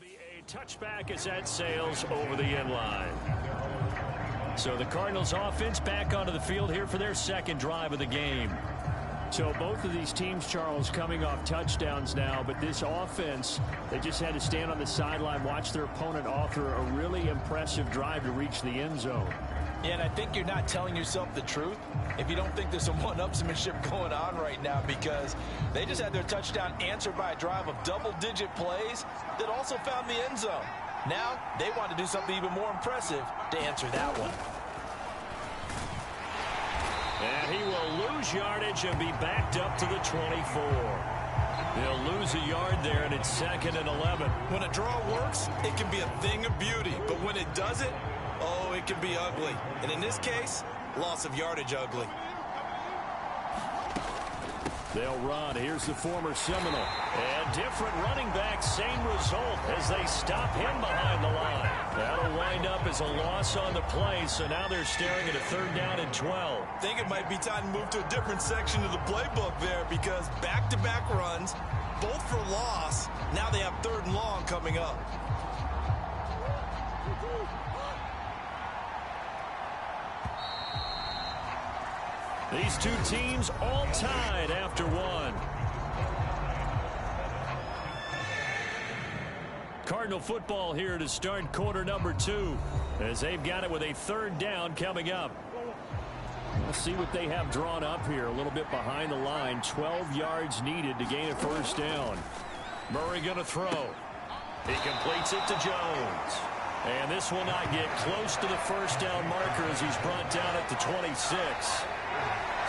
be a touchback as that sails over the end line. So the Cardinals offense back onto the field here for their second drive of the game. So both of these teams, Charles, coming off touchdowns now, but this offense, they just had to stand on the sideline, watch their opponent author a really impressive drive to reach the end zone. Yeah, and I think you're not telling yourself the truth if you don't think there's some one-upsmanship going on right now, because they just had their touchdown answered by a drive of double-digit plays that also found the end zone. Now they want to do something even more impressive to answer that one. And he will lose yardage and be backed up to the 24. They'll lose a yard there, and it's 2nd and 11. When a draw works, it can be a thing of beauty. But when it doesn't, oh, it can be ugly. And in this case, loss of yardage ugly. They'll run. Here's the former Seminole. And different running back, same result as they stop him behind the line. That'll wind up as a loss on the play, so now they're staring at a 3rd down and 12. I think it might be time to move to a different section of the playbook there, because back-to-back runs, both for loss. Now they have 3rd and long coming up. These two teams all tied after one. Cardinal football here to start quarter number 2, as they've got it with a 3rd down coming up. We'll see what they have drawn up here. A little bit behind the line. 12 yards needed to gain a 1st down. Murray going to throw. He completes it to Jones. And this will not get close to the 1st down marker as he's brought down at the 26.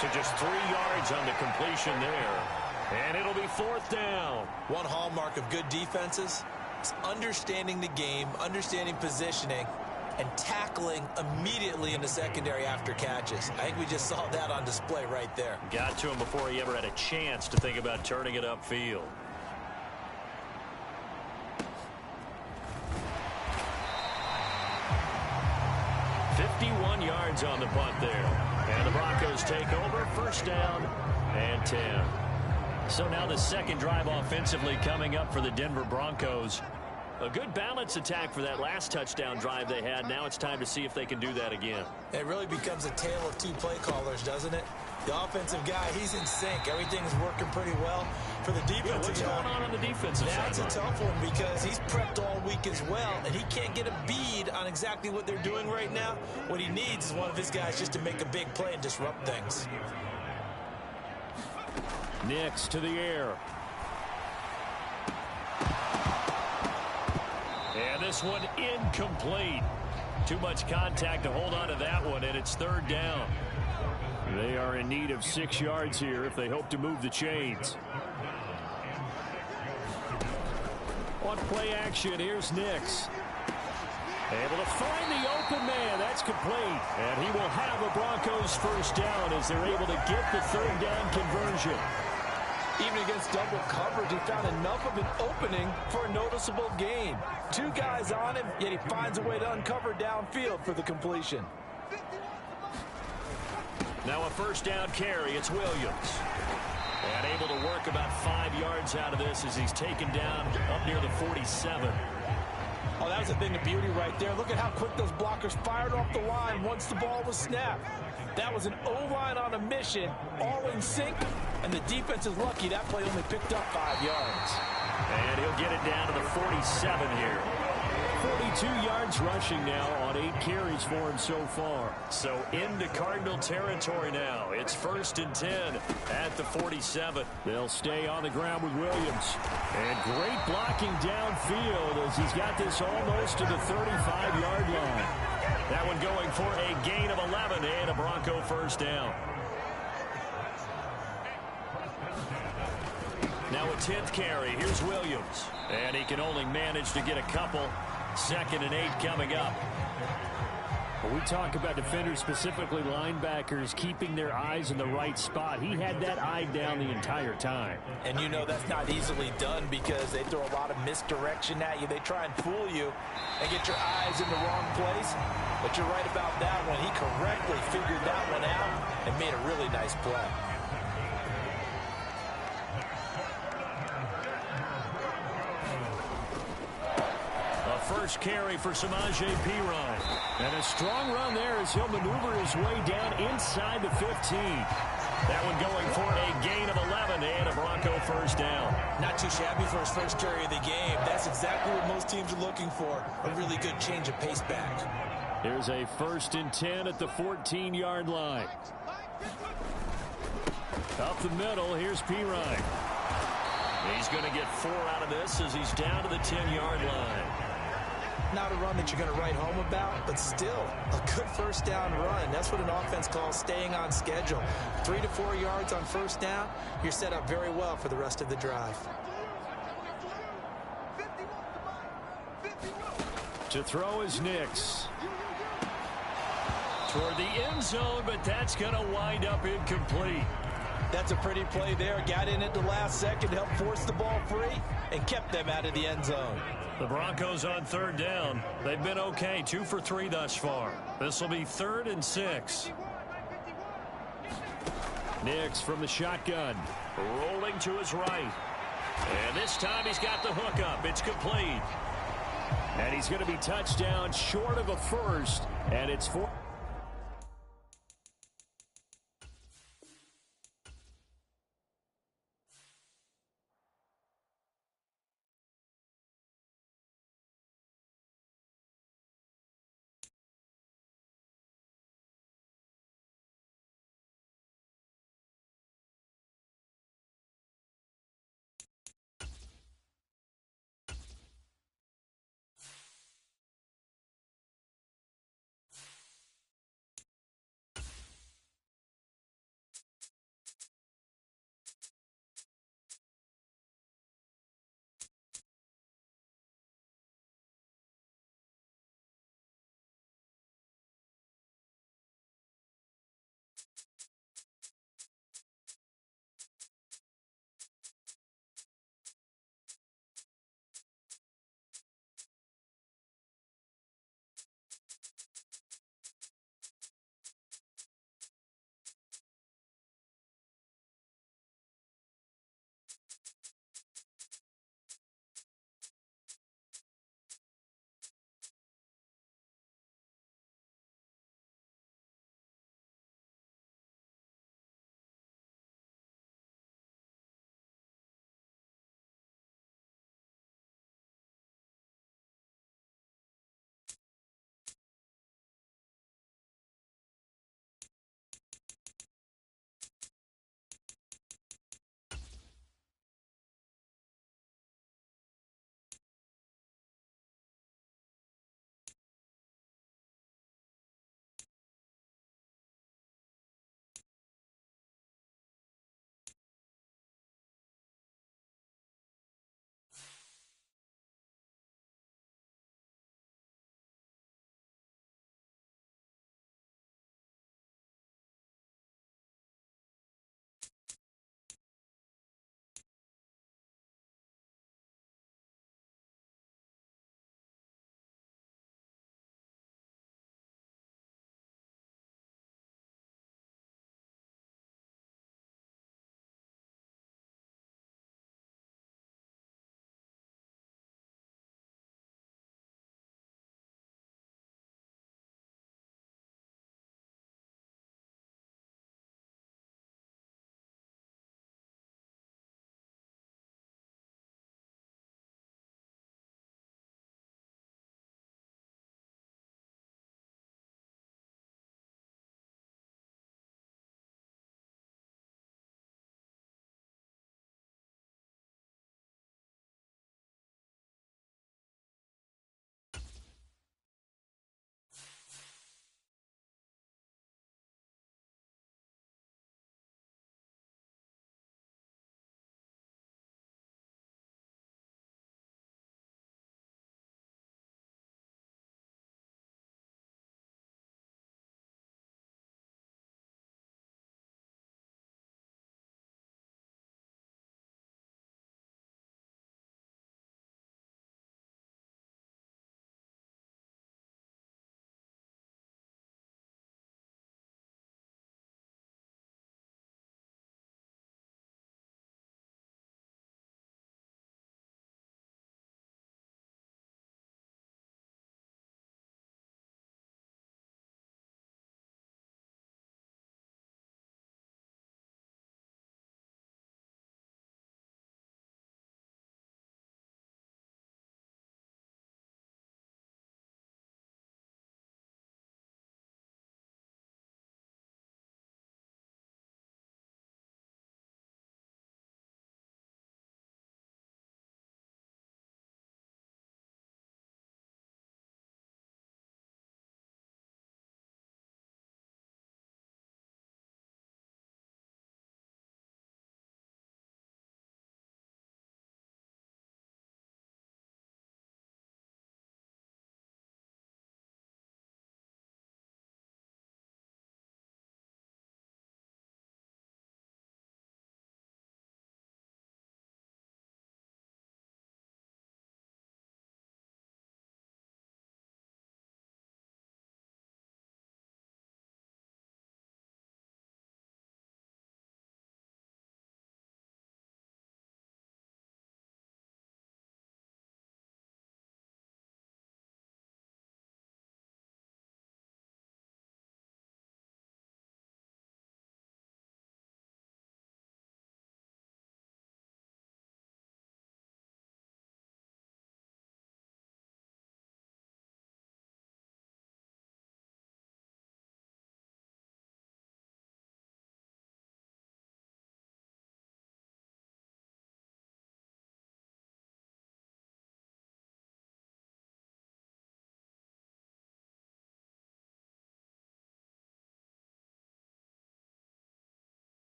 So just 3 yards on the completion there. And it'll be 4th down. One hallmark of good defenses is understanding the game, understanding positioning, and tackling immediately in the secondary after catches. I think we just saw that on display right there. Got to him before he ever had a chance to think about turning it upfield. Yards on the punt there. And the Broncos take over. 1st down and 10. So now the second drive offensively coming up for the Denver Broncos. A good balance attack for that last touchdown drive they had. Now it's time to see if they can do that again. It really becomes a tale of 2 play callers, doesn't it? The offensive guy, he's in sync. Everything's working pretty well. For the defensive what's guy, going on the defensive side? That's a tough one, because he's prepped all week as well, and he can't get a bead on exactly what they're doing right now. What he needs is one of his guys just to make a big play and disrupt things. Nix to the air. And this one incomplete. Too much contact to hold on to that one, and it's 3rd down. They are in need of 6 yards here if they hope to move the chains. On play action, here's Nix. Able to find the open man. That's complete. And he will have a Broncos 1st down as they're able to get the 3rd down conversion. Even against double coverage, he found enough of an opening for a noticeable gain. 2 guys on him, yet he finds a way to uncover downfield for the completion. Now a 1st down carry. It's Williams. And able to work about 5 yards out of this as he's taken down up near the 47. Oh, that was a thing of beauty right there. Look at how quick those blockers fired off the line once the ball was snapped. That was an O-line on a mission, all in sync, and the defense is lucky that play only picked up 5 yards. And he'll get it down to the 47 here. 42 yards rushing now on 8 carries for him so far. So into Cardinal territory now. It's 1st and 10 at the 47. They'll stay on the ground with Williams. And great blocking downfield as he's got this almost to the 35-yard line. That one going for a gain of 11 and a Bronco 1st down. Now a 10th carry. Here's Williams. And he can only manage to get a couple. 2nd and 8 coming up. When we talk about defenders, specifically linebackers, keeping their eyes in the right spot, he had that eye down the entire time. And you know that's not easily done because they throw a lot of misdirection at you. They try and fool you and get your eyes in the wrong place. But you're right about that one. He correctly figured that one out and made a really nice play. first carry for Samaje Perine. And a strong run there as he'll maneuver his way down inside the 15. That one going for a gain of 11 and a Bronco first down. Not too shabby for his first carry of the game. That's exactly what most teams are looking for, a really good change of pace back. Here's a 1st and 10 at the 14-yard line. Up the middle, here's Perine. He's going to get 4 out of this as he's down to the 10-yard line. Not a run that you're going to write home about, but still a good first down run. That's what an offense calls staying on schedule. 3 to 4 yards on first down, you're set up very well for the rest of the drive. To throw is Nix. Toward the end zone, but that's going to wind up incomplete. That's a pretty play there. Got in at the last second, helped force the ball free, and kept them out of the end zone. The Broncos on 3rd down. They've been okay, 2 for 3 thus far. This will be 3rd and 6. Nix from the shotgun. Rolling to his right. And this time he's got the hook up. It's complete. And he's going to be touchdown short of a first. And it's 4.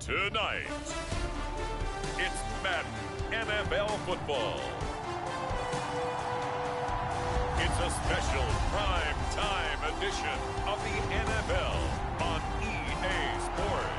Tonight, it's Madden NFL football. It's a special prime time edition of the NFL on EA Sports.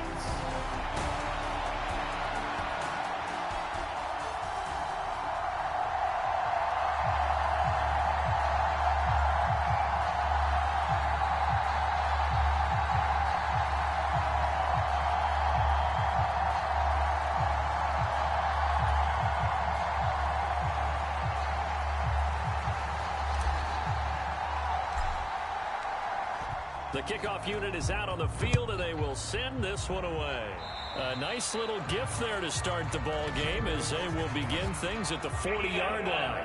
The kickoff unit is out on the field, and they will send this one away. A nice little gift there to start the ball game as they will begin things at the 40-yard line.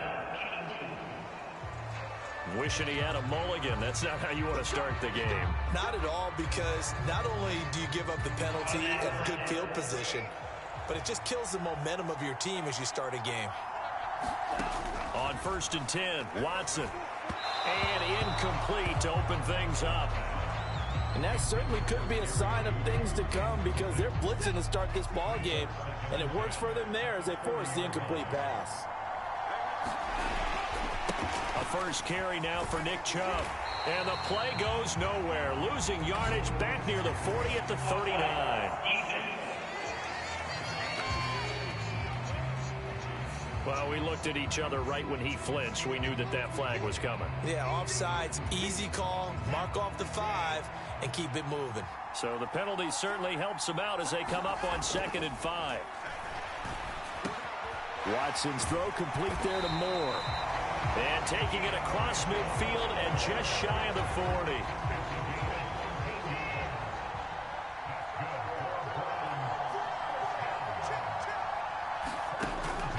Wishing he had a mulligan. That's not how you want to start the game. Not at all, because not only do you give up the penalty and good field position, but it just kills the momentum of your team as you start a game. On 1st and 10, Watson. And incomplete to open things up. And that certainly could be a sign of things to come, because they're blitzing to start this ball game, and it works for them there as they force the incomplete pass. A first carry now for Nick Chubb. And the play goes nowhere. Losing yardage back near the 40 at the 39. Well, we looked at each other right when he flinched. We knew that that flag was coming. Yeah, offsides, easy call, mark off the 5, and keep it moving. So the penalty certainly helps them out as they come up on 2nd and 5. Watson's throw complete there to Moore. And taking it across midfield and just shy of the 40.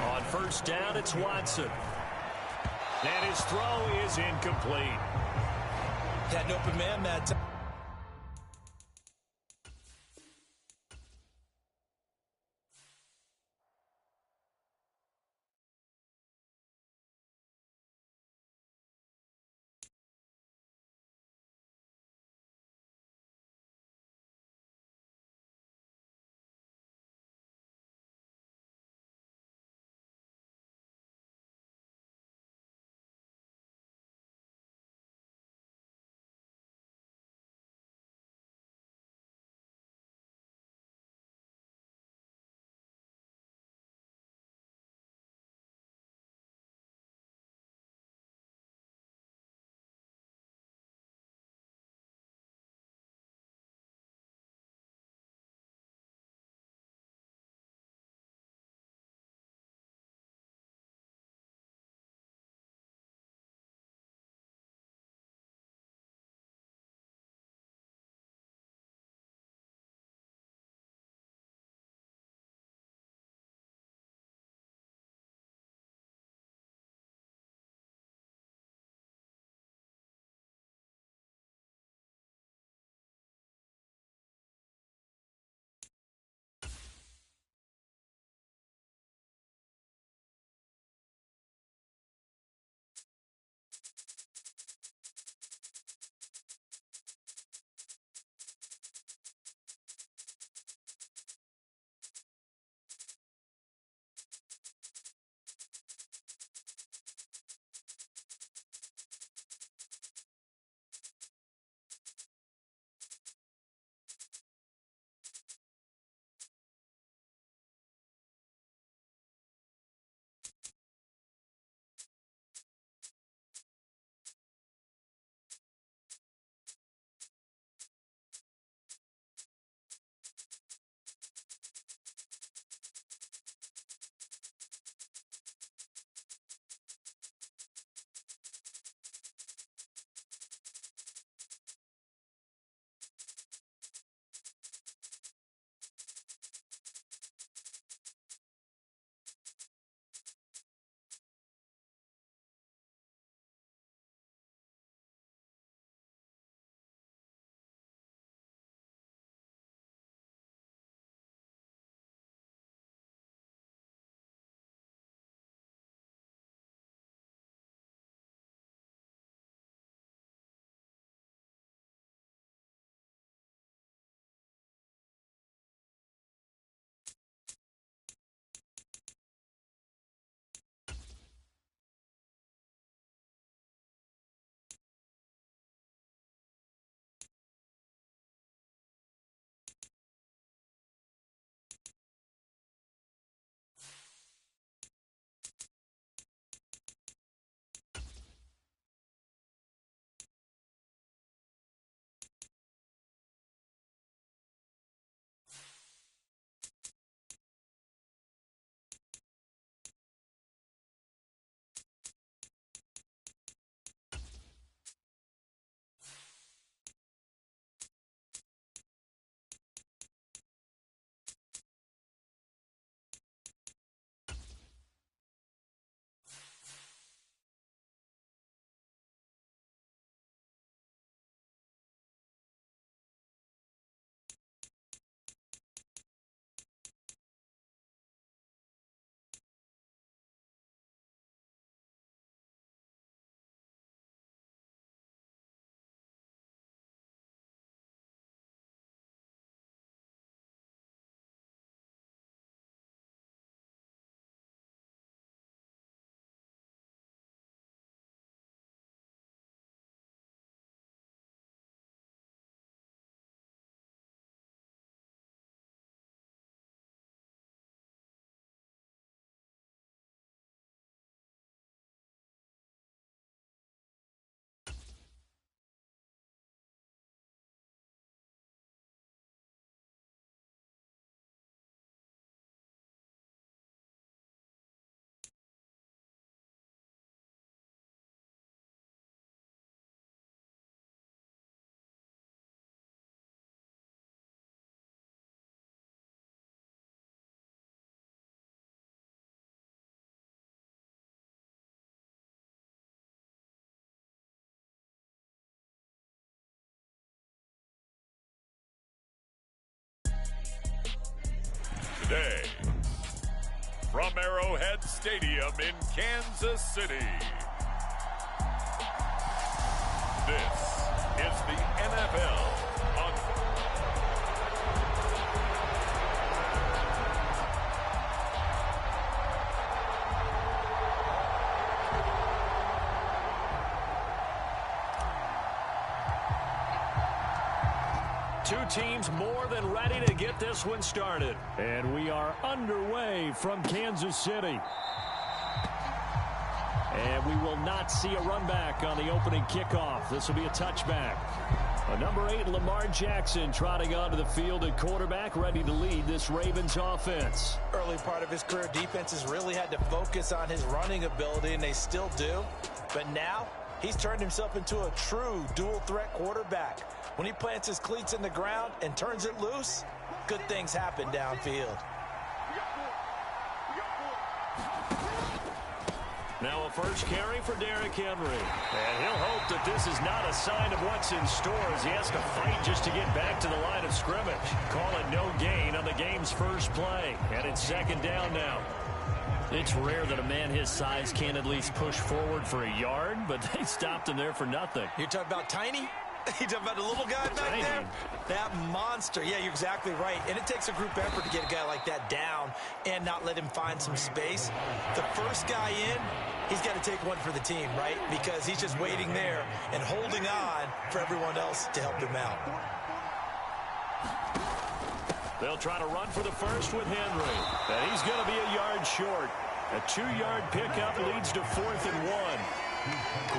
On 1st down, it's Watson. And his throw is incomplete. Had an open man that time. Tuesday. From Arrowhead Stadium in Kansas City. This is the NFL on... Two teams more than ready to get this one started. And we are underway from Kansas City. And we will not see a run back on the opening kickoff. This will be a touchback. Number 8, Lamar Jackson, trotting onto the field at quarterback, ready to lead this Ravens offense. Early part of his career, defenses really had to focus on his running ability, and they still do. But now, he's turned himself into a true dual-threat quarterback. When he plants his cleats in the ground and turns it loose, good things happen downfield. Now a first carry for Derrick Henry. And he'll hope that this is not a sign of what's in store as he has to fight just to get back to the line of scrimmage. Call it no gain on the game's first play. And it's second down now. It's rare that a man his size can't at least push forward for a yard, but they stopped him there for nothing. You're talking about tiny? You talking about the little guy back there? That monster. Yeah, you're exactly right. And it takes a group effort to get a guy like that down and not let him find some space. The first guy in, he's got to take one for the team, right? Because he's just waiting there and holding on for everyone else to help him out. They'll try to run for the first with Henry. And he's going to be a yard short. A 2-yard pickup leads to 4th and 1.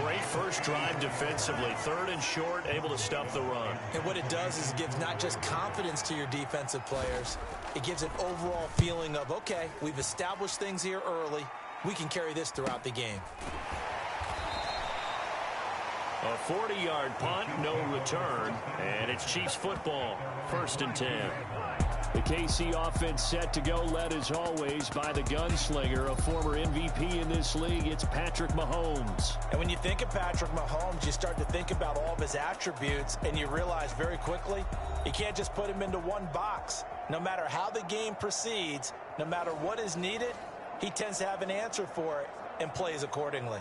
Great first drive defensively. 3rd and short, able to stop the run. And what it does is it gives not just confidence to your defensive players, it gives an overall feeling of, okay, we've established things here early. We can carry this throughout the game. A 40-yard punt, no return, and it's Chiefs football. 1st and 10. The KC offense set to go, led as always by the gunslinger, a former MVP in this league. It's Patrick Mahomes. And when you think of Patrick Mahomes, you start to think about all of his attributes, and you realize very quickly you can't just put him into one box. No matter how the game proceeds, no matter what is needed, he tends to have an answer for it and plays accordingly.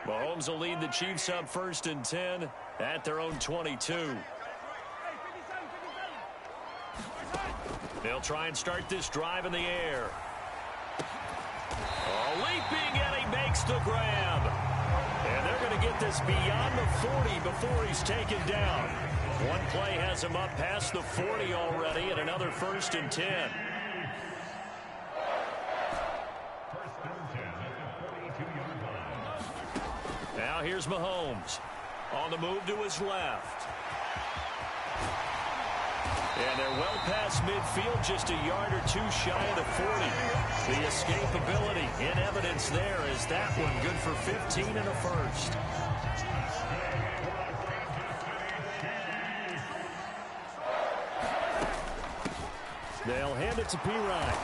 Mahomes will lead the Chiefs up 1st and 10 at their own 22. They'll try and start this drive in the air. Oh, leaping, and he makes the grab. And they're going to get this beyond the 40 before he's taken down. One play has him up past the 40 already, and another 1st and 10. Now here's Mahomes on the move to his left. And they're well past midfield, just a yard or two shy of the 40. The escapability in evidence there is that one good for 15 and a first. They'll hand it to P-Ryan.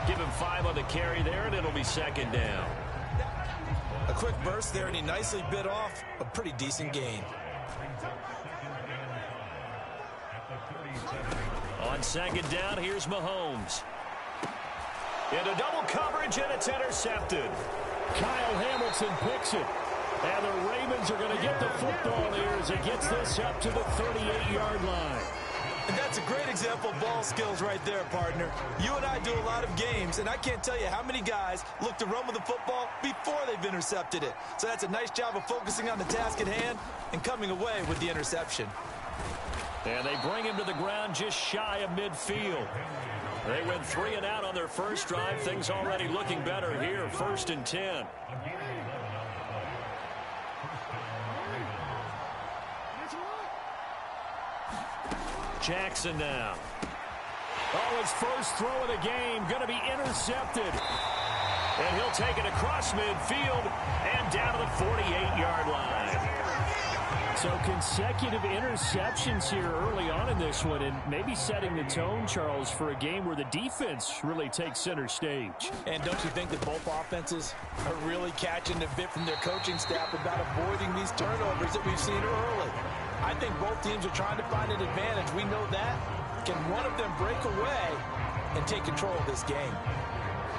Give him 5 on the carry there, and it'll be second down. A quick burst there, and he nicely bit off a pretty decent gain. On second down, here's Mahomes. Into double coverage, and it's intercepted. Kyle Hamilton picks it. And the Ravens are going to get the football here as it gets this up to the 38-yard line. And that's a great example of ball skills right there, partner. You and I do a lot of games, and I can't tell you how many guys look to run with the football before they've intercepted it. So that's a nice job of focusing on the task at hand and coming away with the interception. And they bring him to the ground just shy of midfield. They went 3 and out on their first drive. Things already looking better here. 1st and 10. Jackson now. Oh, his first throw of the game going to be intercepted. And he'll take it across midfield and down to the 48-yard line. So consecutive interceptions here early on in this one, and maybe setting the tone, Charles, for a game where the defense really takes center stage. And don't you think that both offenses are really catching the bit from their coaching staff about avoiding these turnovers that we've seen early? I think both teams are trying to find an advantage. We know that. Can one of them break away and take control of this game?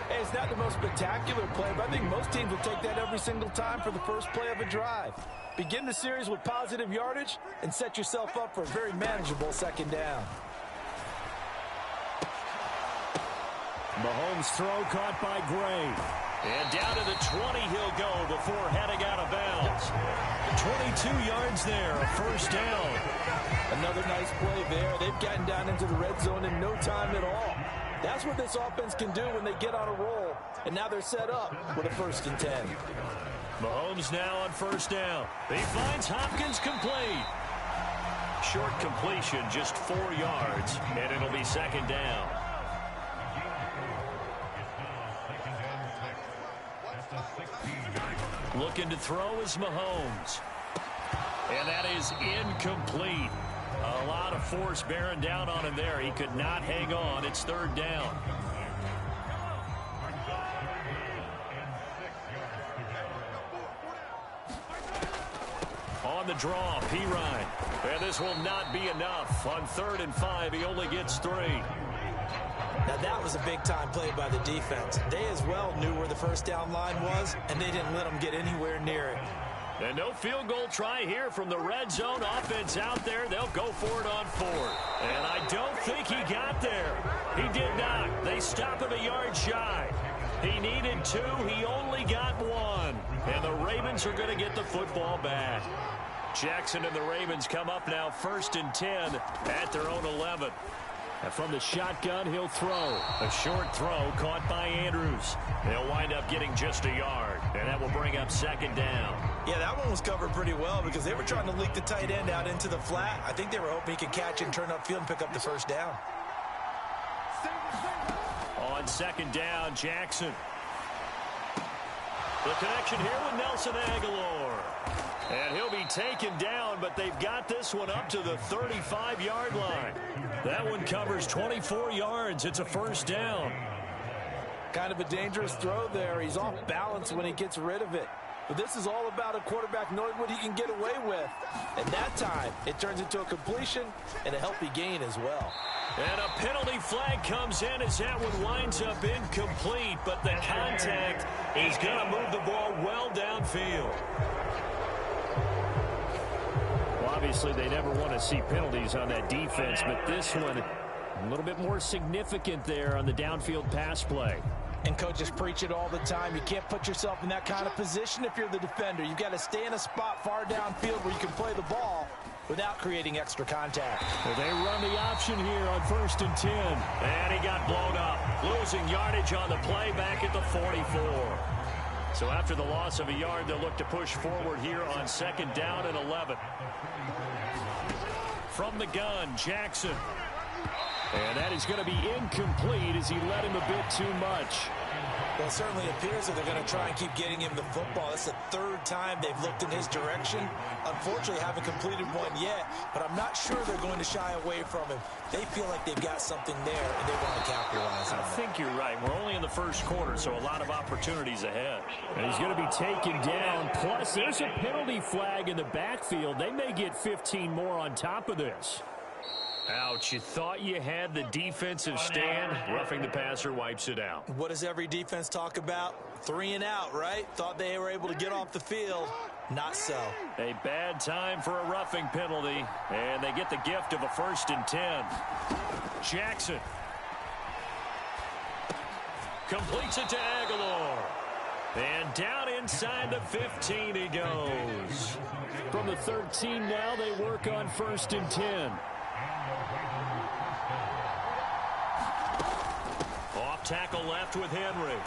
Hey, it's not the most spectacular play, but I think most teams will take that every single time for the first play of a drive. Begin the series with positive yardage and set yourself up for a very manageable second down. Mahomes' throw caught by Gray. And down to the 20 he'll go before heading out of bounds. 22 yards there, a first down. Another nice play there. They've gotten down into the red zone in no time at all. That's what this offense can do when they get on a roll. And now they're set up with a 1st and 10. Mahomes now on first down. He finds Hopkins complete. Short completion, just 4 yards, and it'll be second down. Looking to throw is Mahomes. And that is incomplete. A lot of force bearing down on him there. He could not hang on. It's 3rd down. On the draw, Pirine. And this will not be enough. On 3rd and 5, he only gets 3. Now that was a big-time play by the defense. They as well knew where the first down line was, and they didn't let them get anywhere near it. And no field goal try here from the red zone offense out there. They'll go for it on 4th. And I don't think he got there. He did not. They stop him a yard shy. He needed 2. He only got 1. And the Ravens are going to get the football back. Jackson and the Ravens come up now 1st and 10 at their own 11. And from the shotgun, he'll throw. A short throw caught by Andrews. They'll wind up getting just a yard, and that will bring up 2nd down. Yeah, that one was covered pretty well because they were trying to leak the tight end out into the flat. I think they were hoping he could catch it and turn upfield and pick up the first down. On 2nd down, Jackson. The connection here with Nelson Aguilar. And he'll be taken down, but they've got this one up to the 35-yard line. That one covers 24 yards. It's a first down. Kind of a dangerous throw there. He's off balance when he gets rid of it. But this is all about a quarterback knowing what he can get away with. And that time, it turns into a completion and a healthy gain as well. And a penalty flag comes in as that one winds up incomplete. But the contact is going to move the ball well downfield. Obviously, they never want to see penalties on that defense, but this one a little bit more significant there on the downfield pass play. And coaches preach it all the time. You can't put yourself in that kind of position if you're the defender. You've got to stay in a spot far downfield where you can play the ball without creating extra contact. Well, they run the option here on 1st and 10. And he got blown up. Losing yardage on the play back at the 44. So after the loss of a yard, they'll look to push forward here on 2nd down and 11. From the gun, Jackson. And that is going to be incomplete as he led him a bit too much. Well, it certainly appears that they're going to try and keep getting him the football. That's the 3rd time they've looked in his direction. Unfortunately, haven't completed one yet, but I'm not sure they're going to shy away from him. They feel like they've got something there, and they want to capitalize on it. I think you're right. We're only in the 1st quarter, so a lot of opportunities ahead. And he's going to be taken down. Plus, there's a penalty flag in the backfield. They may get 15 more on top of this. Ouch, you thought you had the defensive stand. Roughing the passer wipes it out. What does every defense talk about? 3 and out, right? Thought they were able to get off the field. Not so. A bad time for a roughing penalty, and they get the gift of a 1st and 10. Jackson completes it to Aguilar. And down inside the 15 he goes. From the 13 now, they work on 1st and 10. Off tackle left with Henry.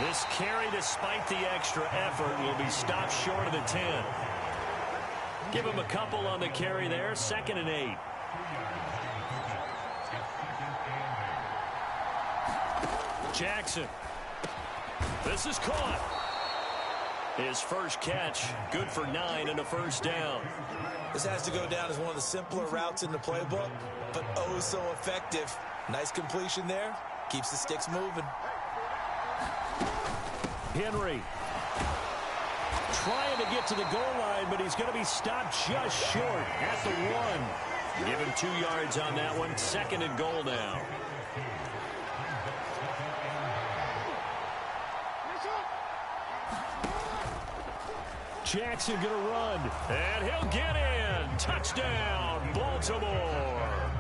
This carry, despite the extra effort, will be stopped short of the 10. Give him a couple on the carry there. 2nd and 8. Jackson. This is caught. His first catch, good for 9 and a first down. This has to go down as one of the simpler routes in the playbook, but oh so effective. Nice completion there. Keeps the sticks moving. Henry trying to get to the goal line, but he's going to be stopped just short at the 1. Give him 2 yards on that one. 2nd and goal now. Jackson going to run. And he'll get in. Touchdown, Baltimore.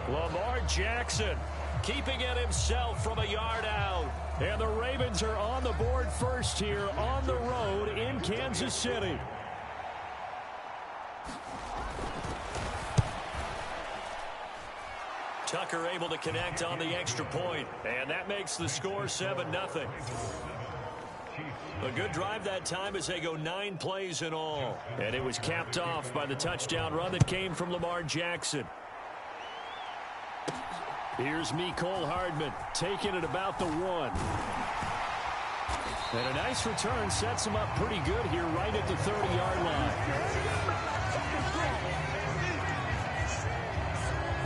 Lamar Jackson keeping it himself from a yard out. And the Ravens are on the board first here on the road in Kansas City. Tucker able to connect on the extra point. And that makes the score 7-0. A good drive that time as they go 9 plays in all. And it was capped off by the touchdown run that came from Lamar Jackson. Here's Mecole Hardman taking it about the 1. And a nice return sets him up pretty good here right at the 30-yard line.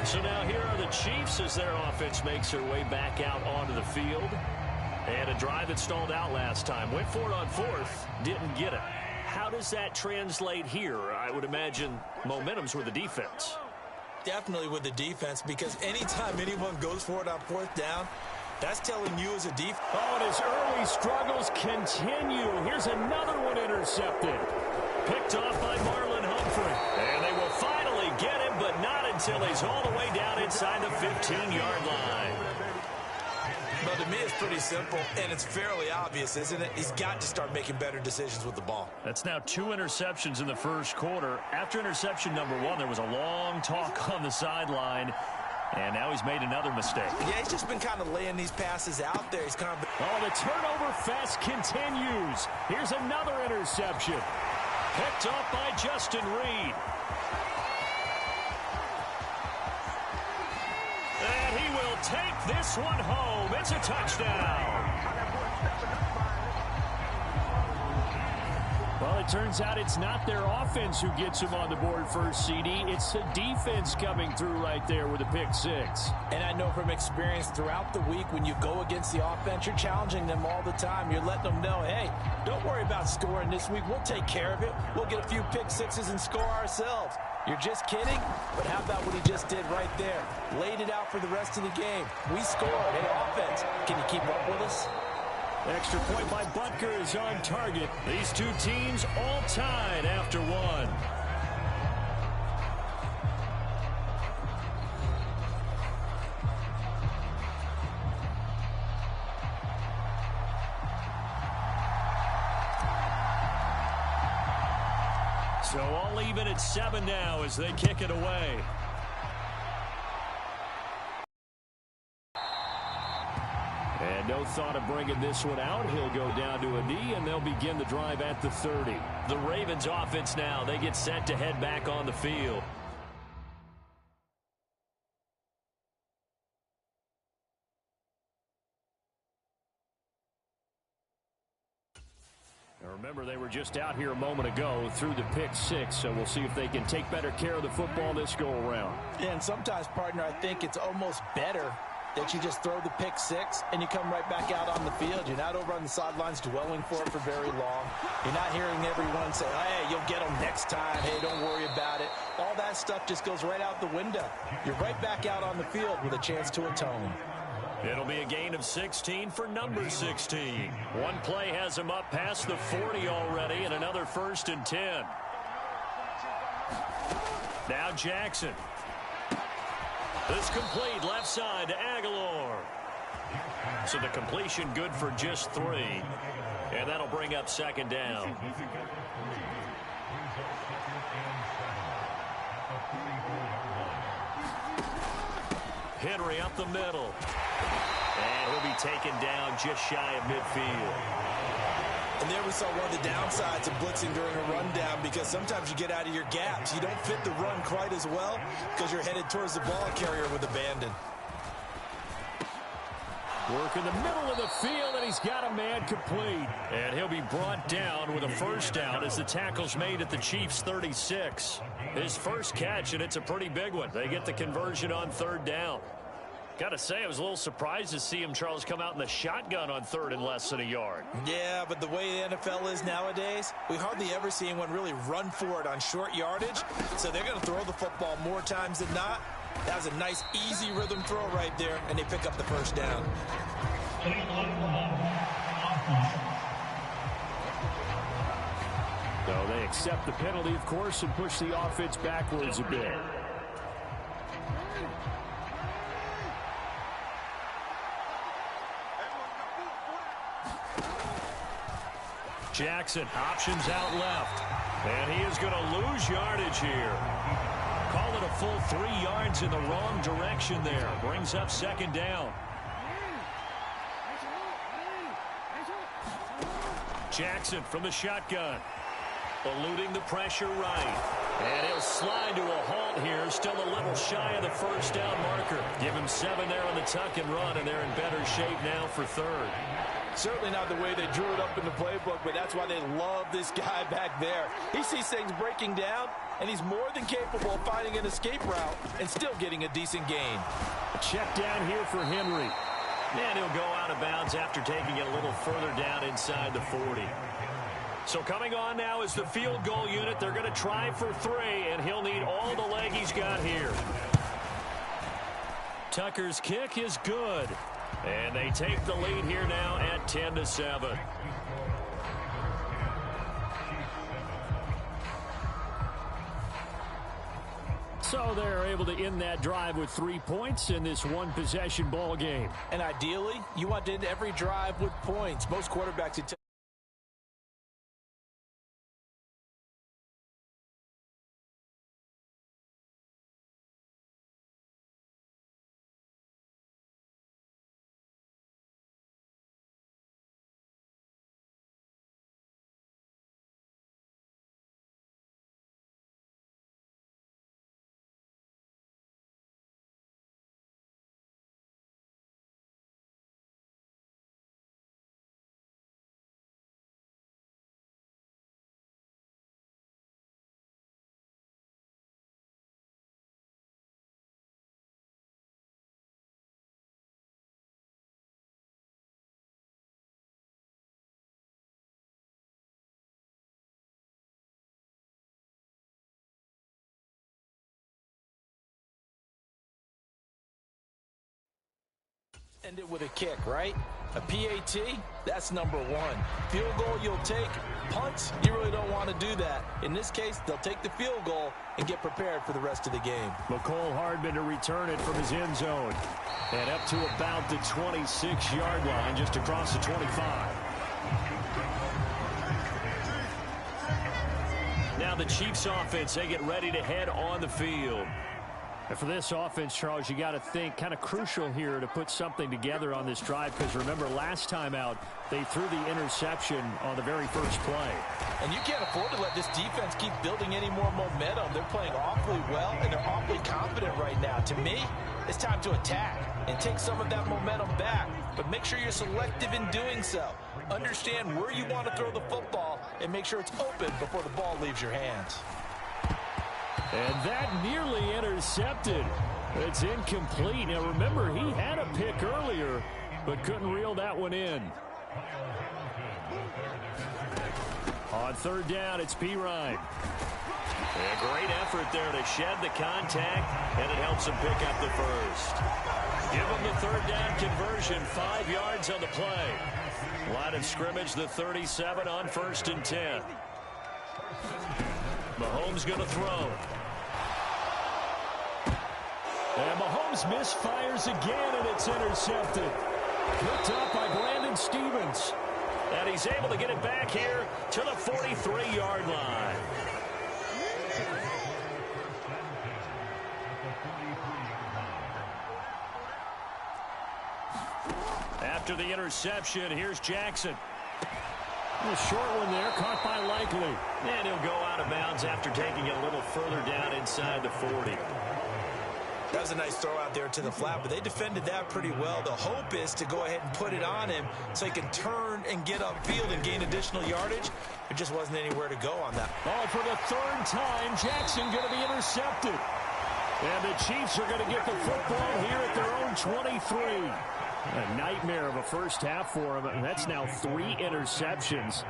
So now here are the Chiefs as their offense makes their way back out onto the field. And a drive that stalled out last time. Went for it on 4th. Didn't get it. How does that translate here? I would imagine momentum's with the defense. Definitely with the defense, because anytime anyone goes for it on 4th down, that's telling you as a defense. Oh, and his early struggles continue. Here's another one intercepted. Picked off by Marlon Humphrey. And they will finally get him, but not until he's all the way down inside the 15-yard line. But to me, it's pretty simple, and it's fairly obvious, isn't it? He's got to start making better decisions with the ball. That's now 2 interceptions in the first quarter. After interception number 1, there was a long talk on the sideline, and now he's made another mistake. Yeah, he's just been kind of laying these passes out there. He's kind of... Oh, the turnover fest continues. Here's another interception. Picked off by Justin Reed. And he will take this one home. It's a touchdown. Well, it turns out it's not their offense who gets him on the board first, CD. It's the defense coming through right there with a pick 6. And I know from experience throughout the week, when you go against the offense, you're challenging them all the time. You're letting them know, hey, don't worry about scoring this week. We'll take care of it. We'll get a few pick 6s and score ourselves. You're just kidding? But how about what he just did right there? Laid it out for the rest of the game. We scored. Hey, offense, can you keep up with us? Extra point by Butker is on target. These two teams all tied after 1. So all even at 7 now as they kick it away. And no thought of bringing this one out. He'll go down to a knee, and they'll begin the drive at the 30. The Ravens offense now, they get set to head back on the field. Now remember, they were just out here a moment ago through the pick 6, so we'll see if they can take better care of the football this go-around. And sometimes, partner, I think it's almost better that you just throw the pick 6 and you come right back out on the field. You're not over on the sidelines dwelling for it for very long. You're not hearing everyone say, hey, you'll get them next time. Hey, don't worry about it. All that stuff just goes right out the window. You're right back out on the field with a chance to atone. It'll be a gain of 16 for number 16. One play has him up past the 40 already, and another 1st and 10. Now Jackson. This complete left side to Aguilar. So the completion good for just 3. And that'll bring up 2nd down. Henry up the middle. And he'll be taken down just shy of midfield. And there we saw one of the downsides of blitzing during a rundown, because sometimes you get out of your gaps. You don't fit the run quite as well because you're headed towards the ball carrier with abandon. Work in the middle of the field, and he's got a man complete. And he'll be brought down with a first down as the tackle's made at the Chiefs' 36. His first catch, and it's a pretty big one. They get the conversion on third down. Got to say, I was a little surprised to see him, Charles, come out in the shotgun on third and less than a yard. Yeah, but the way the NFL is nowadays, we hardly ever see anyone really run for it on short yardage. So they're going to throw the football more times than not. That was a nice, easy rhythm throw right there, and they pick up the first down. So they accept the penalty, of course, and push the offense backwards a bit. Jackson options out left. And he is going to lose yardage here. Call it a full 3 yards in the wrong direction there. Brings up second down. Jackson from the shotgun. Eluding the pressure right. And he'll slide to a halt here. Still a little shy of the first down marker. Give him 7 there on the tuck and run, and they're in better shape now for third. Certainly not the way they drew it up in the playbook, but that's why they love this guy back there. He sees things breaking down, and he's more than capable of finding an escape route and still getting a decent gain. Check down here for Henry. And he'll go out of bounds after taking it a little further down inside the 40. So coming on now is the field goal unit. They're going to try for 3, and he'll need all the leg he's got here. Tucker's kick is good. And they take the lead here now at 10-7. So they're able to end that drive with 3 points in this one-possession ball game. And ideally, you want to end every drive with points. Most quarterbacks would end it with a kick, right? A PAT, that's number 1. Field goal you'll take. Punts, you really don't want to do that. In this case, they'll take the field goal and get prepared for the rest of the game. McCole Hardman to return it from his end zone. And up to about the 26-yard line, just across the 25. Now the Chiefs offense, they get ready to head on the field. And for this offense, Charles, you got to think kind of crucial here to put something together on this drive, because remember last time out they threw the interception on the very first play. And you can't afford to let this defense keep building any more momentum. They're playing awfully well, and they're awfully confident right now. To me, it's time to attack and take some of that momentum back, but make sure you're selective in doing so. Understand where you want to throw the football and make sure it's open before the ball leaves your hands. And that nearly intercepted. It's incomplete. Now remember, he had a pick earlier, but couldn't reel that one in. On third down, it's Pirine. A great effort there to shed the contact, and it helps him pick up the first. Give him the third down conversion, 5 yards on the play. Line of scrimmage, the 37 on 1st and 10. Mahomes going to throw. And Mahomes misfires again, and it's intercepted. Picked up by Brandon Stevens. And he's able to get it back here to the 43-yard line. After the interception, here's Jackson. A short one there, caught by Likely. And he'll go out of bounds after taking it a little further down inside the 40. That was a nice throw out there to the flat, but they defended that pretty well. The hope is to go ahead and put it on him so he can turn and get upfield and gain additional yardage. There just wasn't anywhere to go on that. Oh, for the third time, Jackson going to be intercepted. And the Chiefs are going to get the football here at their own 23. A nightmare of a first half for him. And that's now 3 interceptions.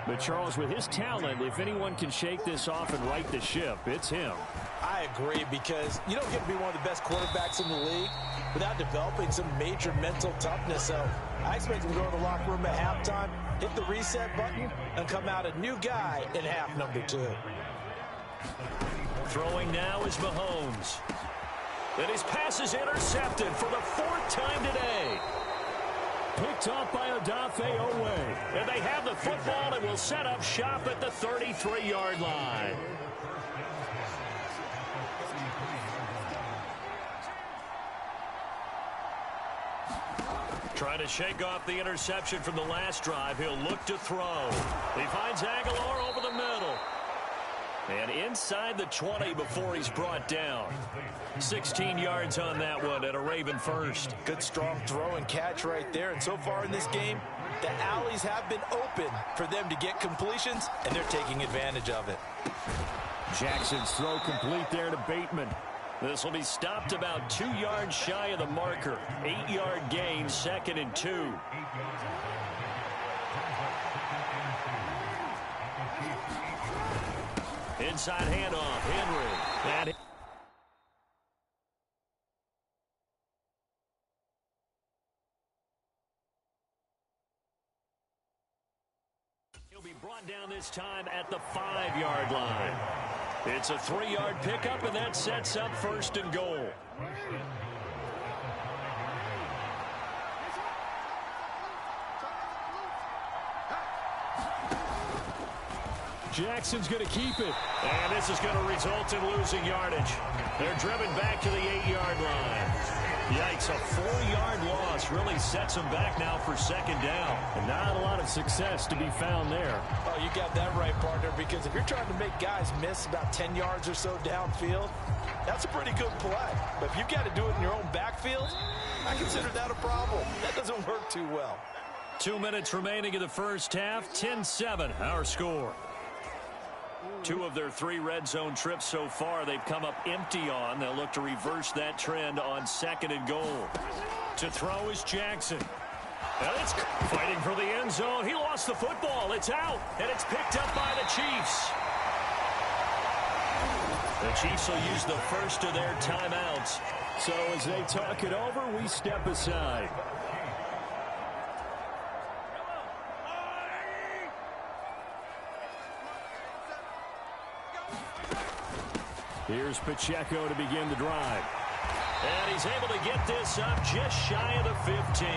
But Charles, with his talent, if anyone can shake this off and right the ship, it's him. I agree, because you don't get to be one of the best quarterbacks in the league without developing some major mental toughness. So I expect him to go to the locker room at halftime, hit the reset button, and come out a new guy in half number 2. Throwing now is Mahomes. And his pass is intercepted for the 4th time today. Picked off by Odafe Owe. And they have the football and will set up shop at the 33-yard line. Trying to shake off the interception from the last drive. He'll look to throw. He finds Aguilar over the middle. And inside the 20 before he's brought down. 16 yards on that one and a Raven first. Good strong throw and catch right there. And so far in this game, the alleys have been open for them to get completions, and they're taking advantage of it. Jackson's throw complete there to Bateman. This will be stopped about 2 yards shy of the marker. 8-yard gain, 2nd and 2. Inside handoff, Henry. And he'll be brought down this time at the 5-yard line. It's a 3-yard pickup, and that sets up 1st and goal. Jackson's going to keep it. And this is going to result in losing yardage. They're driven back to the 8-yard line. Yikes, a 4-yard loss really sets them back now for 2nd down. And not a lot of success to be found there. Oh, you got that right, partner, because if you're trying to make guys miss about 10 yards or so downfield, that's a pretty good play. But if you've got to do it in your own backfield, I consider that a problem. That doesn't work too well. 2 minutes remaining in the first half. 10-7, our score. 2 of their 3 red zone trips so far they've come up empty on. They'll look to reverse that trend on 2nd and goal. To throw is Jackson. And it's fighting for the end zone. He lost the football. It's out, and it's picked up by the Chiefs. The Chiefs will use the first of their timeouts. So as they talk it over, we step aside. Here's Pacheco to begin the drive. And he's able to get this up just shy of the 15.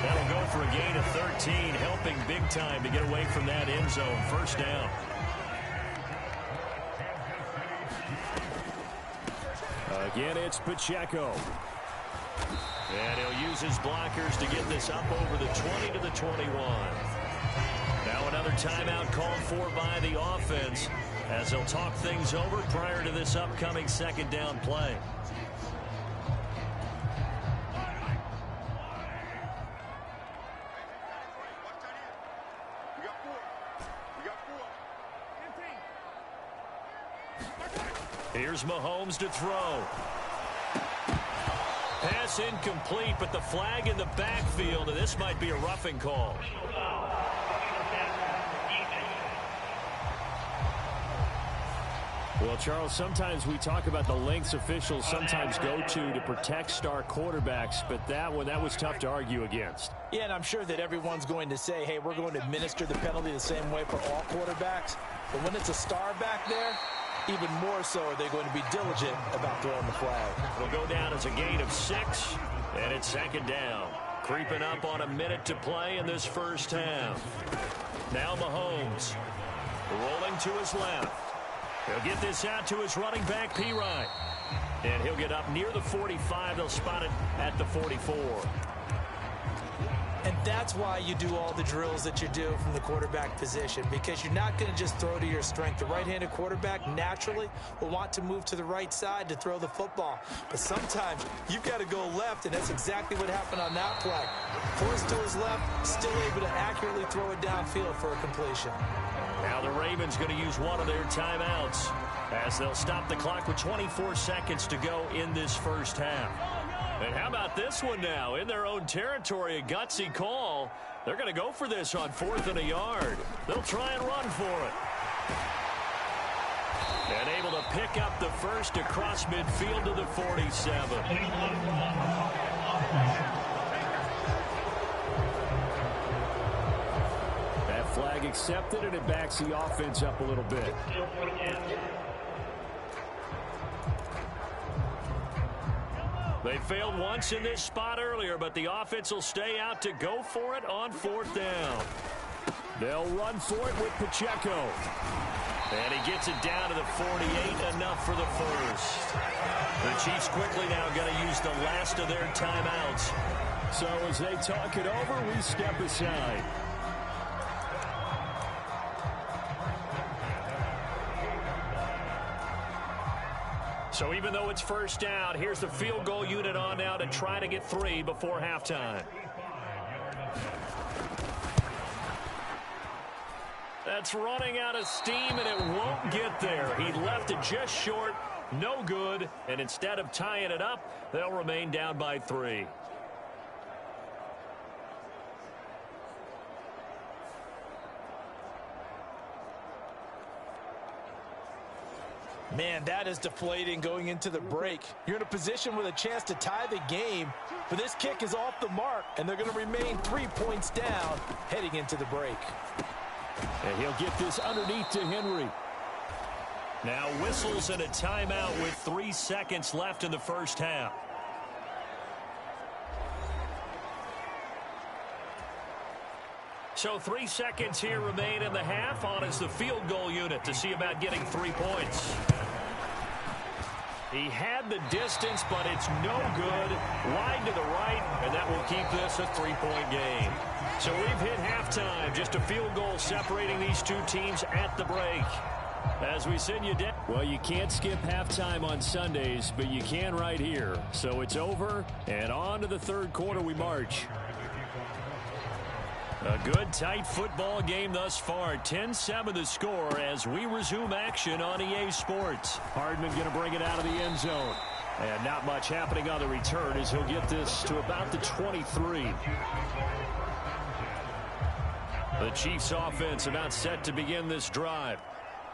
That'll go for a gain of 13, helping big time to get away from that end zone. 1st down. Again, it's Pacheco. And he'll use his blockers to get this up over the 20 to the 21. Now another timeout called for by the offense as they'll talk things over prior to this upcoming 2nd down play. Here's Mahomes to throw. Pass incomplete, but the flag in the backfield, and this might be a roughing call. Well, Charles, sometimes we talk about the lengths officials sometimes go to protect star quarterbacks, but that was tough to argue against. Yeah, and I'm sure that everyone's going to say, hey, we're going to administer the penalty the same way for all quarterbacks. But when it's a star back there, even more so are they going to be diligent about throwing the flag. It'll go down as a gain of 6, and it's 2nd down. Creeping up on a minute to play in this first half. Now Mahomes rolling to his left. He'll get this out to his running back, P-Ryan. And he'll get up near the 45. They'll spot it at the 44. And that's why you do all the drills that you do from the quarterback position, because you're not going to just throw to your strength. The right-handed quarterback naturally will want to move to the right side to throw the football. But sometimes you've got to go left, and that's exactly what happened on that play. Forced to his left, still able to accurately throw it downfield for a completion. Now the Ravens going to use one of their timeouts as they'll stop the clock with 24 seconds to go in this first half. And how about this one now? In their own territory, a gutsy call. They're going to go for this on 4th and a yard. They'll try and run for it. And able to pick up the first across midfield to the 47. That flag accepted, and it backs the offense up a little bit. They failed once in this spot earlier, but the offense will stay out to go for it on 4th down. They'll run for it with Pacheco. And he gets it down to the 48, enough for the first. The Chiefs quickly now going to use the last of their timeouts. So as they talk it over, we step aside. So even though it's first down, here's the field goal unit on now to try to get 3 before halftime. That's running out of steam, and it won't get there. He left it just short, no good, and instead of tying it up, they'll remain down by 3. Man, that is deflating going into the break. You're in a position with a chance to tie the game, but this kick is off the mark, and they're going to remain 3 points down heading into the break. And he'll get this underneath to Henry. Now whistles and a timeout with 3 seconds left in the first half. So 3 seconds here remain in the half. On is the field goal unit to see about getting 3 points. He had the distance, but it's no good. Wide to the right, and that will keep this a 3-point game. So we've hit halftime. Just a field goal separating these two teams at the break. As we send you down. Well, you can't skip halftime on Sundays, but you can right here. So it's over, and on to the third quarter we march. A good, tight football game thus far. 10-7 the score as we resume action on EA Sports. Hardman going to bring it out of the end zone. And not much happening on the return as he'll get this to about the 23. The Chiefs offense about set to begin this drive.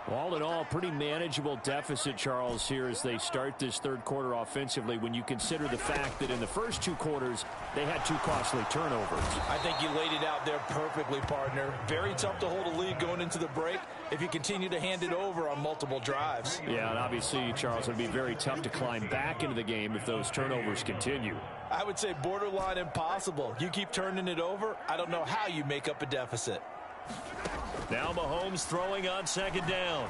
All in all, pretty manageable deficit, Charles, here as they start this third quarter offensively when you consider the fact that in the first 2 quarters, they had 2 costly turnovers. I think you laid it out there perfectly, partner. Very tough to hold a lead going into the break if you continue to hand it over on multiple drives. Yeah, and obviously, Charles, it would be very tough to climb back into the game if those turnovers continue. I would say borderline impossible. You keep turning it over, I don't know how you make up a deficit. Now Mahomes throwing on second down.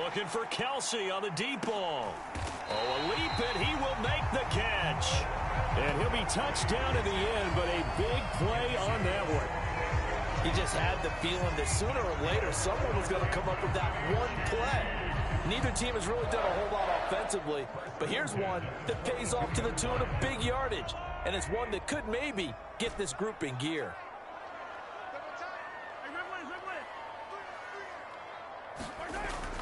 Looking for Kelsey on the deep ball. Oh, a leap, and he will make the catch. And he'll be touched down in the end, but a big play on that one. He just had the feeling that sooner or later someone was going to come up with that one play. Neither team has really done a whole lot offensively, but here's one that pays off to the tune of big yardage, and it's one that could maybe get this group in gear.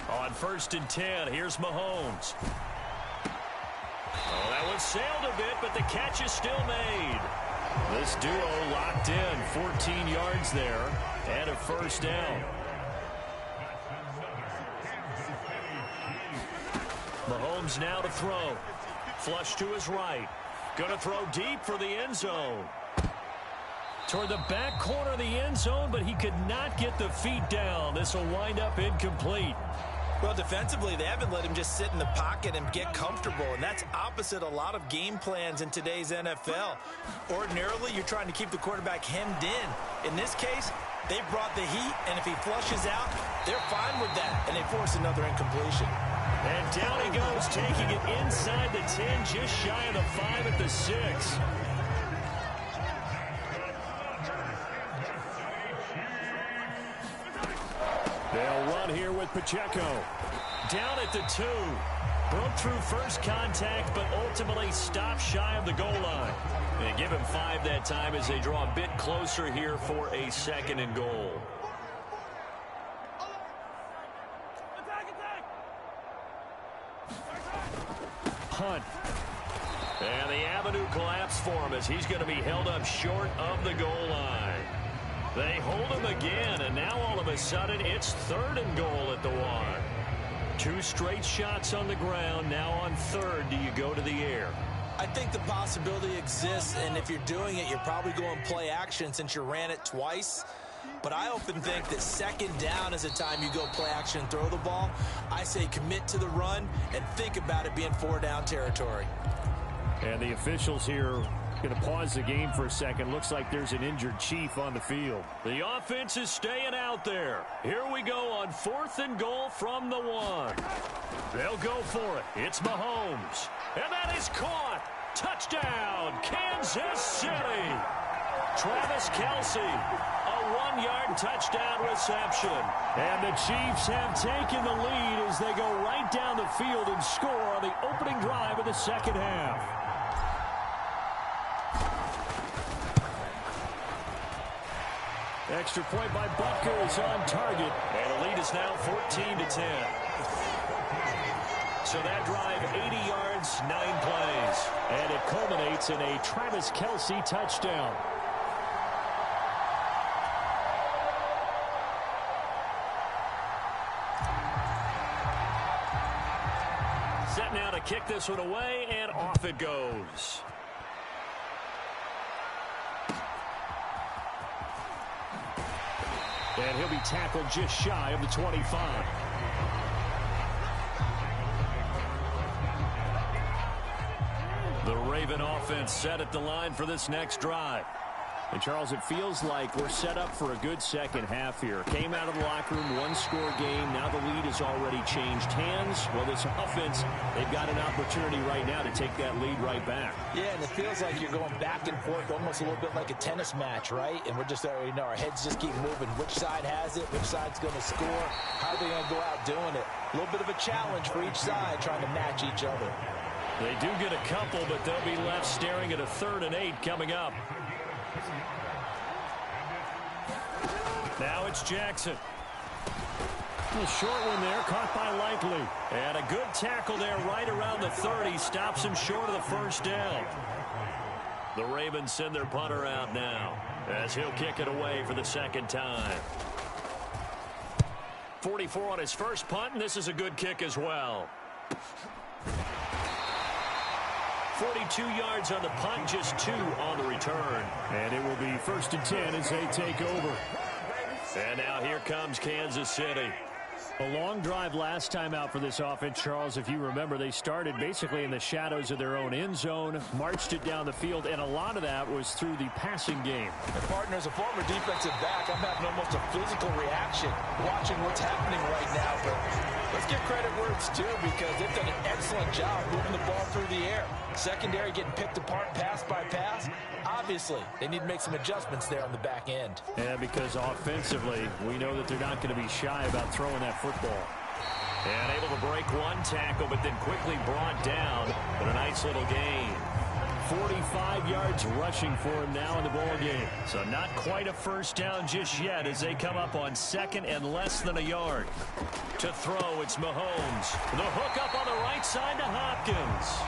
On 1st and 10, here's Mahomes. Oh, that one sailed a bit, but the catch is still made. This duo locked in, 14 yards there, and a first down. Mahomes now to throw. Flush to his right. Going to throw deep for the end zone. Toward the back corner of the end zone, but he could not get the feet down. This will wind up incomplete. Well, defensively, they haven't let him just sit in the pocket and get comfortable, and that's opposite a lot of game plans in today's NFL. Ordinarily, you're trying to keep the quarterback hemmed in. In this case, they brought the heat, and if he flushes out, they're fine with that, and they force another incompletion. And down he goes, taking it inside the 10, just shy of the 5 at the 6. They'll run here with Pacheco. Down at the 2. Broke through first contact, but ultimately stopped shy of the goal line. And give him 5 that time as they draw a bit closer here for a 2nd and goal. Hunt. And the avenue collapsed for him as he's going to be held up short of the goal line. They hold him again, and now all of a sudden it's 3rd and goal at the 1. 2 straight shots on the ground. Now on 3rd, do you go to the air? I think the possibility exists, and if you're doing it, you're probably going play action since you ran it twice. But I often think that 2nd down is the time you go play action and throw the ball. I say commit to the run and think about it being 4-down territory. And the officials here going to pause the game for a second. Looks like there's an injured Chief on the field. The offense is staying out there. Here we go on 4th and goal from the 1. They'll go for it. It's Mahomes. And that is caught. Touchdown, Kansas City. Travis Kelce, a 1-yard touchdown reception. And the Chiefs have taken the lead as they go right down the field and score on the opening drive of the 2nd half. Extra point by Butker is on target. And the lead is now 14-10. So that drive, 80 yards, 9 plays. And it culminates in a Travis Kelce touchdown. Set now to kick this one away, and off it goes. And he'll be tackled just shy of the 25. The Raven offense set at the line for this next drive. And, Charles, it feels like we're set up for a good 2nd half here. Came out of the locker room, 1-score game. Now the lead has already changed hands. Well, this offense, they've got an opportunity right now to take that lead right back. Yeah, and it feels like you're going back and forth almost a little bit like a tennis match, right? And we're just already know our heads just keep moving. Which side has it? Which side's going to score? How are they going to go out doing it? A little bit of a challenge for each side trying to match each other. They do get a couple, but they'll be left staring at a 3rd and 8 coming up. Now it's Jackson. A short one there, caught by Likely. And a good tackle there right around the 30. Stops him short of the 1st down. The Ravens send their punter out now as he'll kick it away for the 2nd time. 44 on his first punt, and this is a good kick as well. 42 yards on the punt, just 2 on the return. And it will be 1st and 10 as they take over. And now here comes Kansas City. A long drive last time out for this offense, Charles. If you remember, they started basically in the shadows of their own end zone, marched it down the field, and a lot of that was through the passing game. And partner, as a former defensive back, I'm having almost a physical reaction watching what's happening right now. But let's give credit where it's due because they've done an excellent job moving the ball through the air. Secondary getting picked apart pass by pass. Obviously, they need to make some adjustments there on the back end. Yeah, because offensively, we know that they're not going to be shy about throwing that football. And able to break one tackle, but then quickly brought down. But a nice little gain. 45 yards rushing for him now in the ball game. So not quite a 1st down just yet as they come up on 2nd and less than a yard. To throw, it's Mahomes. The hook up on the right side to Hopkins.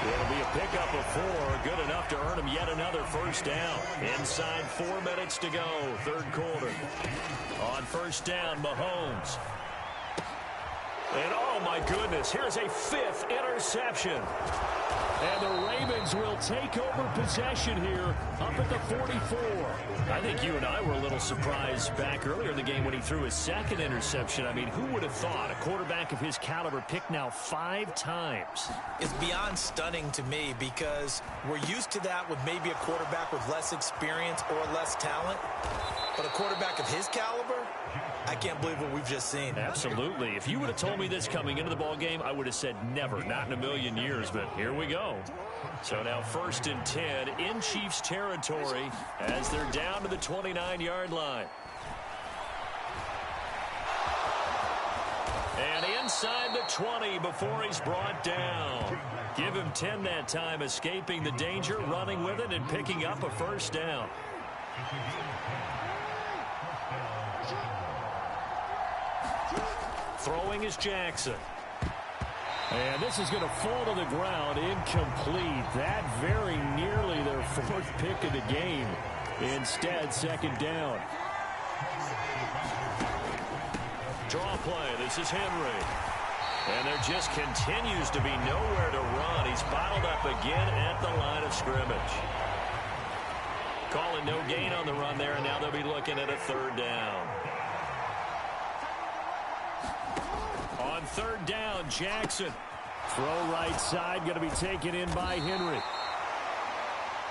It'll be a pickup of 4, good enough to earn him yet another 1st down. Inside 4 minutes to go, 3rd quarter. On 1st down, Mahomes. And oh my goodness, here's a 5th interception. And the Ravens will take over possession here up at the 44. I think you and I were a little surprised back earlier in the game when he threw his 2nd interception. I mean, who would have thought a quarterback of his caliber picked now 5 times? It's beyond stunning to me because we're used to that with maybe a quarterback with less experience or less talent. But a quarterback of his caliber, I can't believe what we've just seen. Absolutely. If you would have told me this coming into the ball game, I would have said never, not in a million years, but here we go. So now 1st and 10 in Chiefs territory as they're down to the 29-yard line. And inside the 20 before he's brought down. Give him 10 that time, escaping the danger, running with it, and picking up a first down. Throwing is Jackson. And this is going to fall to the ground, incomplete. That very nearly their fourth pick of the game. Instead, second down. Draw play. This is Henry. And there just continues to be nowhere to run. He's bottled up again at the line of scrimmage. Calling no gain on the run there, and now they'll be looking at a third down. On third down, Jackson. Throw right side, going to be taken in by Henry.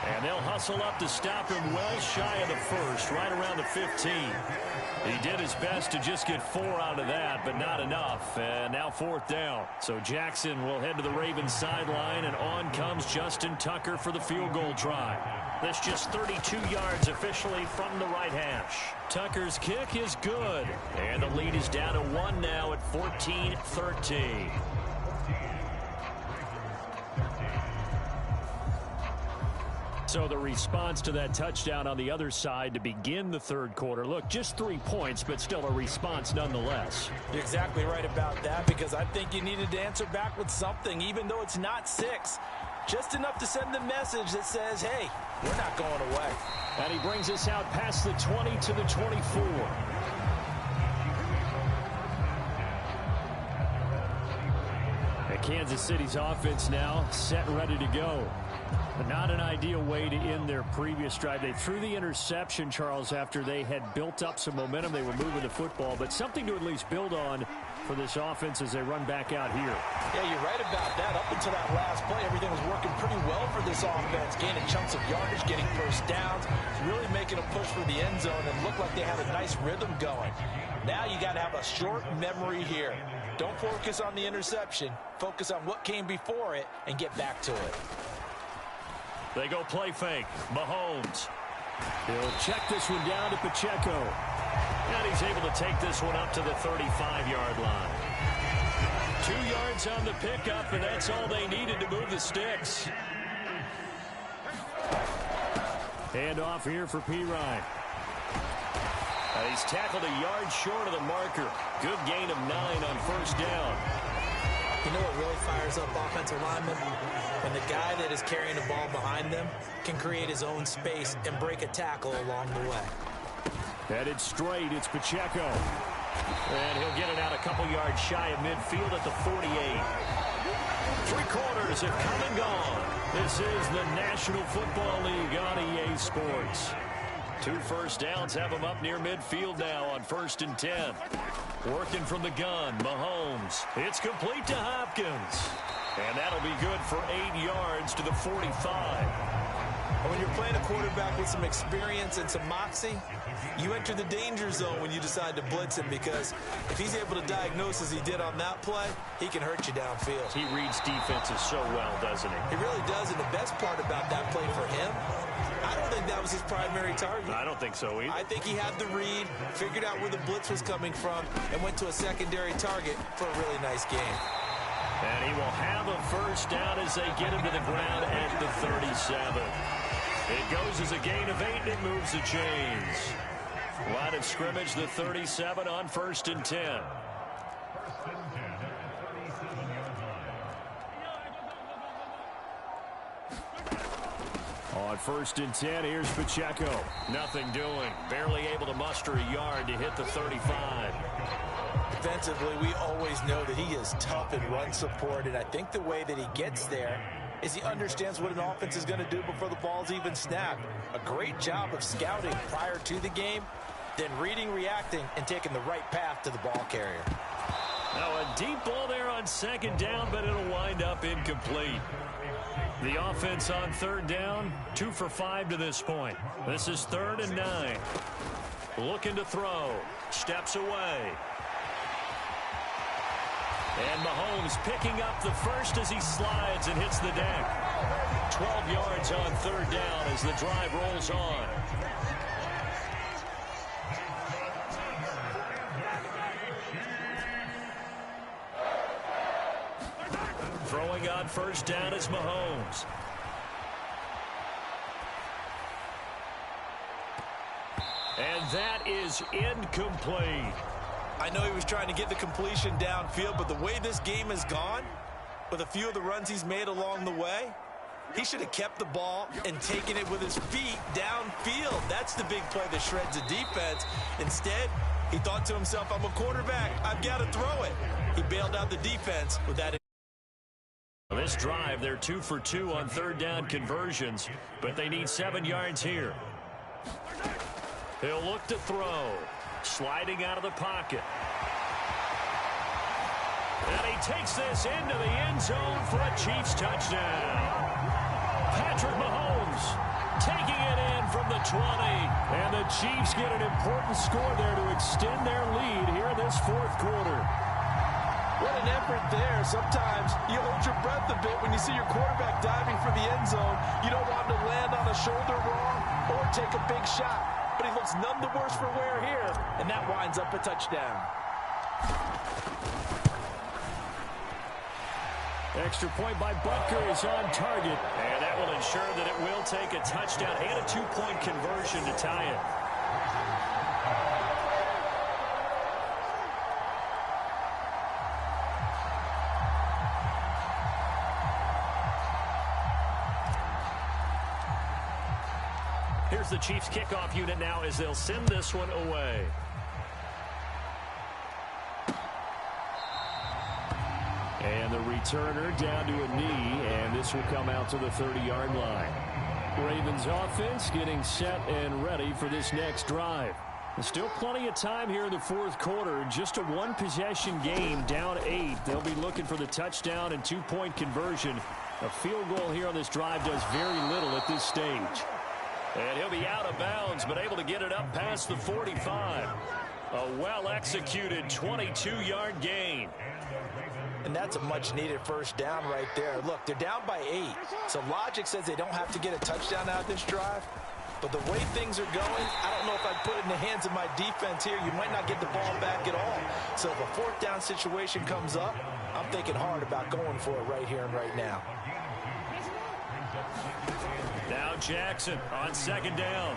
And they'll hustle up to stop him well shy of the first, right around the 15. He did his best to just get 4 out of that, but not enough. And now fourth down. So Jackson will head to the Ravens sideline, and on comes Justin Tucker for the field goal try. That's just 32 yards officially from the right hash. Tucker's kick is good. And the lead is down to 1 now at 14-13. So the response to that touchdown on the other side to begin the third quarter. Look, just 3 points, but still a response nonetheless. You're exactly right about that, because I think you needed to answer back with something, even though it's not 6. Just enough to send the message that says, hey, we're not going away. And he brings us out past the 20 to the 24. And Kansas City's offense now set and ready to go. But not an ideal way to end their previous drive. They threw the interception, Charles, after they had built up some momentum. They were moving the football, but something to at least build on for this offense as they run back out here. Yeah, you're right about that. Up until that last play, everything was working pretty well for this offense, gaining chunks of yardage, getting first downs, really making a push for the end zone, and looked like they had a nice rhythm going. Now you got to have a short memory here. Don't focus on the interception. Focus on what came before it and get back to it. They go play fake. Mahomes. He'll check this one down to Pacheco. And he's able to take this one up to the 35-yard line. 2 yards on the pickup, and that's all they needed to move the sticks. Hand off here for Pirine. He's tackled a yard short of the marker. Good gain of 9 on first down. You know what really fires up offensive linemen? When the guy that is carrying the ball behind them can create his own space and break a tackle along the way. Headed straight, it's Pacheco. And he'll get it out a couple yards shy of midfield at the 48. 3 quarters have come and gone. This is the National Football League on EA Sports. 2 first downs have him up near midfield now on 1st and 10. Working from the gun, Mahomes. It's complete to Hopkins. And that'll be good for 8 yards to the 45. When you're playing a quarterback with some experience and some moxie, you enter the danger zone when you decide to blitz him, because if he's able to diagnose as he did on that play, he can hurt you downfield. He reads defenses so well, doesn't he? He really does, and the best part about that play for him, I don't think that was his primary target. I don't think so either. I think he had the read, figured out where the blitz was coming from, and went to a secondary target for a really nice game. And he will have a first down as they get him to the ground at the 37. It goes as a gain of 8, and it moves the chains. Line of scrimmage, the 37 on 1st and 10. On 1st and 10, here's Pacheco. Nothing doing. Barely able to muster a yard to hit the 35. Defensively, we always know that he is tough in run support, and I think the way that he gets there is he understands what an offense is going to do before the ball's even snapped. A great job of scouting prior to the game, then reading, reacting, and taking the right path to the ball carrier. Now a deep ball there on 2nd down, but it'll wind up incomplete. The offense on 3rd down, 2 for 5 to this point. This is 3rd and 9. Looking to throw. Steps away. And Mahomes picking up the first as he slides and hits the deck. 12 yards on 3rd down as the drive rolls on. Throwing on first down is Mahomes. And that is incomplete. I know he was trying to get the completion downfield, but the way this game has gone, with a few of the runs he's made along the way, he should have kept the ball and taken it with his feet downfield. That's the big play that shreds the defense. Instead, he thought to himself, I'm a quarterback. I've got to throw it. He bailed out the defense with that. This drive, they're 2 for 2 on third down conversions, but they need 7 yards here. He'll look to throw. Sliding out of the pocket. And he takes this into the end zone for a Chiefs touchdown. Patrick Mahomes taking it in from the 20. And the Chiefs get an important score there to extend their lead here in this fourth quarter. What an effort there. Sometimes you hold your breath a bit when you see your quarterback diving for the end zone. You don't want him to land on a shoulder wrong or take a big shot. But he looks none the worse for wear here, and that winds up a touchdown. Extra point by Butker is on target, and that will ensure that it will take a touchdown and a 2-point conversion to tie it. Here's the Chiefs kickoff unit now as they'll send this one away. And the returner down to a knee, and this will come out to the 30-yard line. Ravens offense getting set and ready for this next drive. There's still plenty of time here in the fourth quarter. Just a one-possession game, down 8. They'll be looking for the touchdown and 2-point conversion. A field goal here on this drive does very little at this stage. And he'll be out of bounds, but able to get it up past the 45. A well-executed 22-yard gain. And that's a much-needed first down right there. Look, they're down by 8. So logic says they don't have to get a touchdown out of this drive. But the way things are going, I don't know if I'd put it in the hands of my defense here. You might not get the ball back at all. So if a fourth down situation comes up, I'm thinking hard about going for it right here and right now. Now Jackson on second down.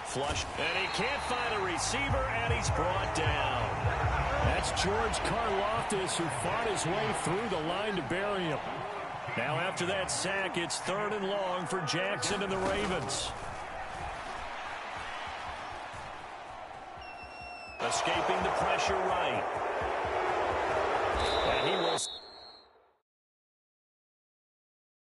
Flush, and he can't find a receiver, and he's brought down. That's George Karlaftis, who fought his way through the line to bury him. Now after that sack, it's 3rd and long for Jackson and the Ravens. Escaping the pressure